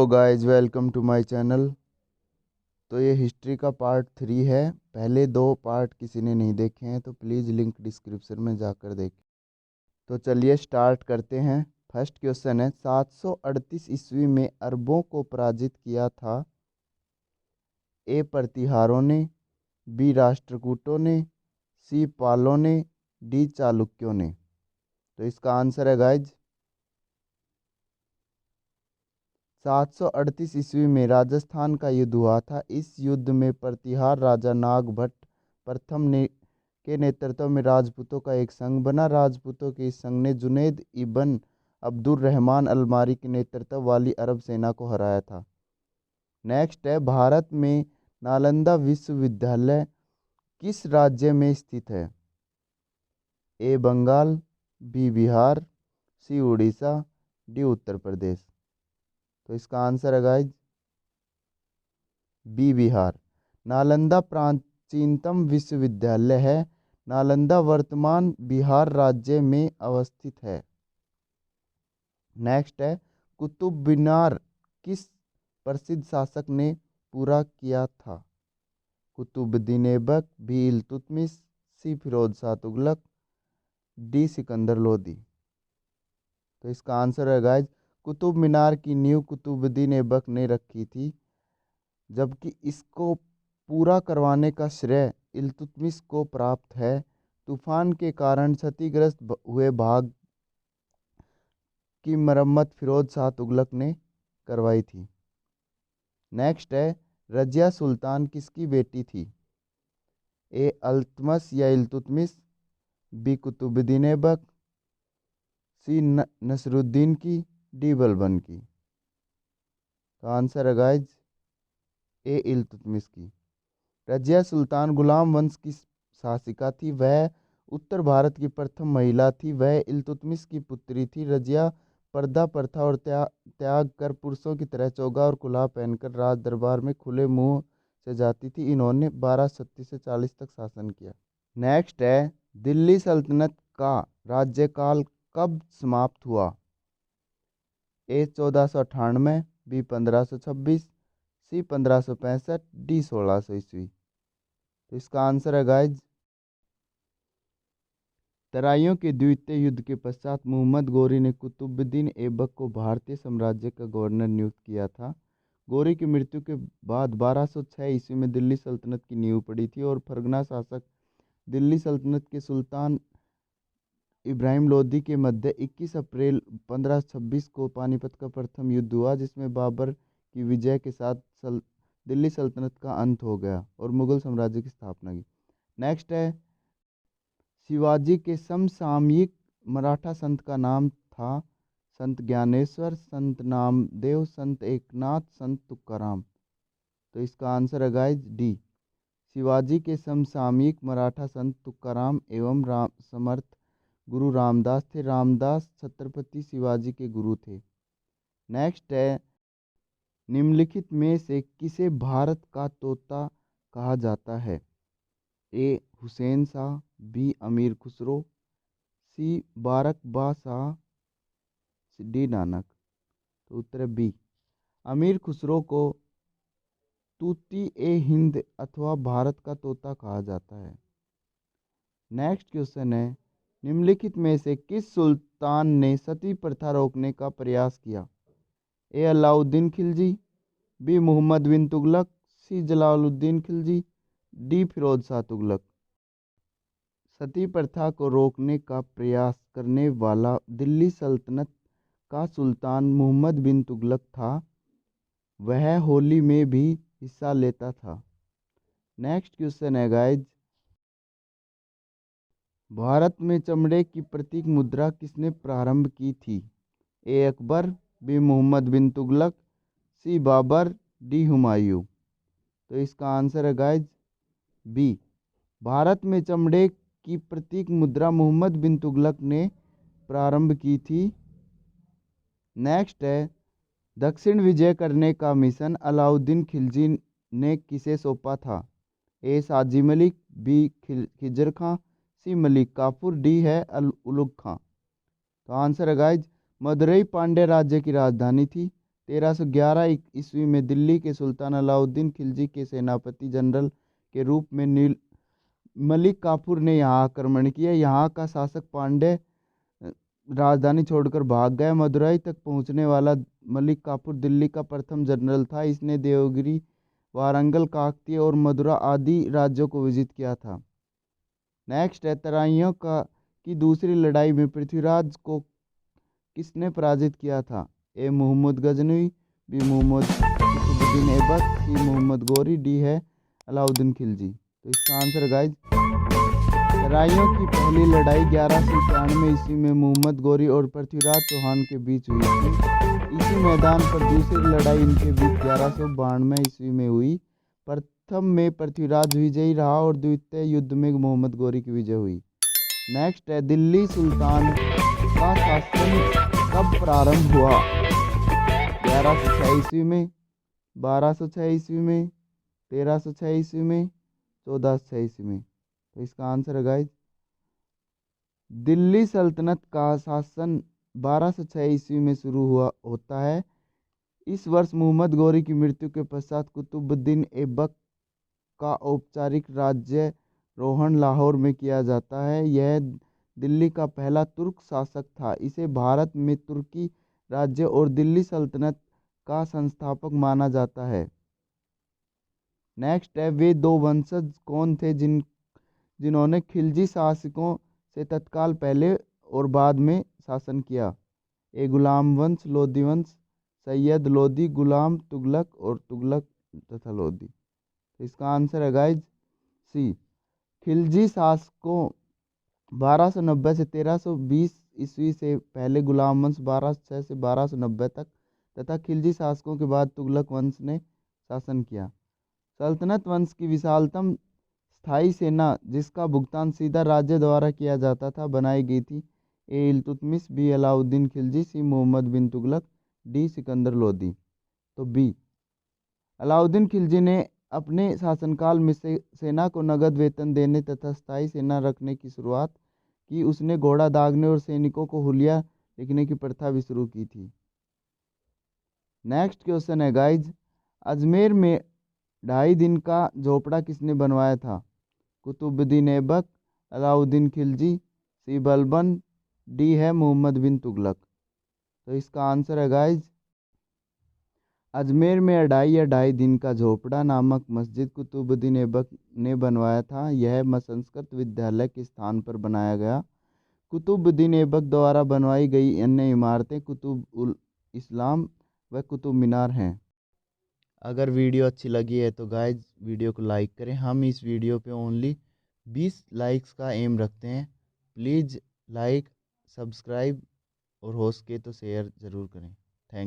Hello guys, welcome to my channel. तो ये history का पार्ट 3 है। पहले 2 पार्ट किसी ने नहीं देखे हैं तो प्लीज़ लिंक डिस्क्रिप्शन में जाकर देखें। तो चलिए स्टार्ट करते हैं। फर्स्ट क्वेश्चन है, 738 ईस्वी में अरबों को पराजित किया था? ए प्रतिहारों ने, बी राष्ट्रकूटों ने, सी पालों ने, डी चालुक्यों ने। तो इसका आंसर है गाइज 738 ईस्वी में राजस्थान का युद्ध हुआ था। इस युद्ध में प्रतिहार राजा नागभट्ट प्रथम ने के नेतृत्व में राजपूतों का एक संघ बना। राजपूतों के इस संघ ने जुनैद इब्न अब्दुर रहमान अलमारी के नेतृत्व वाली अरब सेना को हराया था। नेक्स्ट है, भारत में नालंदा विश्वविद्यालय किस राज्य में स्थित है? ए बंगाल, बी बिहार, सी उड़ीसा, डी उत्तर प्रदेश। तो इसका आंसर है गाइज बी बिहार। नालंदा प्राचीनतम विश्वविद्यालय है। नालंदा वर्तमान बिहार राज्य में अवस्थित है। नेक्स्ट है, कुतुब मीनार किस प्रसिद्ध शासक ने पूरा किया था? कुतुबुद्दीन ऐबक, बी इल्तुतमिश, सी फिरोज शाह तुगलक, डी सिकंदर लोदी। तो इसका आंसर है गाइज कुतुब मीनार की नींव कुतुबुद्दीन ऐबक ने रखी थी, जबकि इसको पूरा करवाने का श्रेय इल्तुतमिश को प्राप्त है। तूफान के कारण क्षतिग्रस्त हुए भाग की मरम्मत फिरोज शाह तुगलक ने करवाई थी। नेक्स्ट है, रजिया सुल्तान किसकी बेटी थी? ए अल्तमश या इल्तुतमिश, बी कुतुबुद्दीन ऐबक, सी नसरुद्दीन की, डी बलबन की। तो आंसर है गाइज ए इल्तुतमिश की। रजिया सुल्तान गुलाम वंश की शासिका थी। वह उत्तर भारत की प्रथम महिला थी। वह इल्तुतमिश की पुत्री थी। रजिया पर्दा प्रथा और त्याग कर पुरुषों की तरह चोगा और कुल्हा पहनकर राज दरबार में खुले मुंह से जाती थी। इन्होंने 1237 से 40 तक शासन किया। नेक्स्ट है, दिल्ली सल्तनत का राज्यकाल कब समाप्त हुआ? ए 1498, बी 1526, सी 1565, डी 1600 ईस्वी। तो इसका आंसर है गाइज तराइयों के द्वितीय युद्ध के पश्चात मोहम्मद गोरी ने कुतुबुद्दीन ऐबक को भारतीय साम्राज्य का गवर्नर नियुक्त किया था। गोरी की मृत्यु के बाद 1206 ईस्वी में दिल्ली सल्तनत की नींव पड़ी थी और फरगना शासक दिल्ली सल्तनत के सुल्तान इब्राहिम लोदी के मध्य 21 अप्रैल 1526 को पानीपत का प्रथम युद्ध हुआ, जिसमें बाबर की विजय के साथ दिल्ली सल्तनत का अंत हो गया और मुगल साम्राज्य की स्थापना की। नेक्स्ट है, शिवाजी के समसामयिक मराठा संत का नाम था? संत ज्ञानेश्वर, संत नामदेव, संत एकनाथ, संत तुकाराम। तो इसका आंसर है गाइज डी। शिवाजी के समसामयिक मराठा संत तुकाराम एवं समर्थ गुरु रामदास थे। रामदास छत्रपति शिवाजी के गुरु थे। नेक्स्ट है, निम्नलिखित में से किसे भारत का तोता कहा जाता है? ए हुसैन शाह, बी अमीर खुसरो, सी बारक शाह, डी नानक। तो उत्तर है बी। अमीर खुसरो को तूती ए हिंद अथवा भारत का तोता कहा जाता है। नेक्स्ट क्वेश्चन है, निम्नलिखित में से किस सुल्तान ने सती प्रथा रोकने का प्रयास किया? ए अलाउद्दीन खिलजी, बी मोहम्मद बिन तुगलक, सी जलालुद्दीन खिलजी, डी फिरोज शाह तुगलक। सती प्रथा को रोकने का प्रयास करने वाला दिल्ली सल्तनत का सुल्तान मोहम्मद बिन तुगलक था। वह होली में भी हिस्सा लेता था। नेक्स्ट क्वेश्चन है गाइज, भारत में चमड़े की प्रतीक मुद्रा किसने प्रारंभ की थी? ए अकबर, बी मोहम्मद बिन तुगलक, सी बाबर, डी हुमायूं। तो इसका आंसर है गाइज बी। भारत में चमड़े की प्रतीक मुद्रा मोहम्मद बिन तुगलक ने प्रारंभ की थी। नेक्स्ट है, दक्षिण विजय करने का मिशन अलाउद्दीन खिलजी ने किसे सौंपा था? ए साजी मलिक, बी खिजर खां, सी मलिक काफूर, डी है उलुग खां। तो आंसर है गाइज मदुरई पांड्य राज्य की राजधानी थी। 1311 ईस्वी में दिल्ली के सुल्तान अलाउद्दीन खिलजी के सेनापति जनरल के रूप में मलिक काफूर ने यहाँ आक्रमण किया। यहाँ का शासक पांड्य राजधानी छोड़कर भाग गया। मदुरई तक पहुँचने वाला मलिक काफूर दिल्ली का प्रथम जनरल था। इसने देवगिरी, वारंगल, काकतीय और मदुरा आदि राज्यों को विजित किया था। नेक्स्ट है तराइयों की दूसरी लड़ाई में पृथ्वीराज को किसने पराजित किया था? ए मुहम्मद गजनवी, बी मुहम्मद कुतुबुद्दीन ऐबक, सी मुहम्मद गोरी, डी है अलाउद्दीन खिलजी। तो इसका आंसर है गाइज तराइयों की पहली लड़ाई 1191 ईस्वी में मुहम्मद गोरी और पृथ्वीराज चौहान के बीच हुई थी। इसी मैदान पर दूसरी लड़ाई इनके बीच 1192 ईस्वी में हुई। प्रथम में पृथ्वीराज विजयी रहा और द्वितीय युद्ध में मुहम्मद गोरी की विजय हुई। नेक्स्ट है दिल्ली सुल्तान का शासन कब प्रारंभ हुआ? 1106 ईस्वी में, 1206 ईस्वी में, 1306 ईस्वी में, 1406 ईस्वी में। तो इसका आंसर है गाइज दिल्ली सल्तनत का शासन 1206 ईस्वी में शुरू होता है। इस वर्ष मुहम्मद गोरी की मृत्यु के पश्चात कुतुबुद्दीन ऐबक का औपचारिक राज्यारोहण लाहौर में किया जाता है। यह दिल्ली का पहला तुर्क शासक था। इसे भारत में तुर्की राज्य और दिल्ली सल्तनत का संस्थापक माना जाता है। नेक्स्ट है वे दो वंशज कौन थे जिन्होंने खिलजी शासकों से तत्काल पहले और बाद में शासन किया? ए गुलाम वंश, लोधी वंश, सैयद लोधी, गुलाम तुगलक और तुगलक तथा लोधी। तो इसका आंसर है गाइज सी। खिलजी शासकों 1290 से 1320 ईस्वी से पहले गुलाम वंश 1206 से 1290 तक तथा खिलजी शासकों के बाद तुगलक वंश ने शासन किया। सल्तनत वंश की विशालतम स्थायी सेना जिसका भुगतान सीधा राज्य द्वारा किया जाता था बनाई गई थी। ए इल्तुतमिश, बी अलाउद्दीन खिलजी, सी मुहम्मद बिन तुगलक, डी सिकंदर लोदी। तो बी अलाउद्दीन खिलजी ने अपने शासनकाल में सेना को नगद वेतन देने तथा स्थायी सेना रखने की शुरुआत की। उसने घोड़ा दागने और सैनिकों को हुलिया लिखने की प्रथा भी शुरू की थी। नेक्स्ट क्वेश्चन है गाइज अजमेर में 2.5 दिन का झोपड़ा किसने बनवाया था? कुतुबुद्दीन ऐबक, अलाउद्दीन खिलजी, सी बलबन, डी है मुहम्मद बिन तुगलक। तो इसका आंसर है गाइज अजमेर में 2.5 दिन का झोपड़ा नामक मस्जिद कुतुबुद्दीन ऐबक ने बनवाया था। यह संस्कृत विद्यालय के स्थान पर बनाया गया। कुतुबुद्दीन ऐबक द्वारा बनवाई गई अन्य इमारतें कुतुब उल इस्लाम व कुतुब मीनार हैं। अगर वीडियो अच्छी लगी है तो गाइज वीडियो को लाइक करें। हम इस वीडियो पे ओनली 20 लाइक्स का एम रखते हैं। प्लीज़ लाइक, सब्सक्राइब और हो सके तो शेयर ज़रूर करें।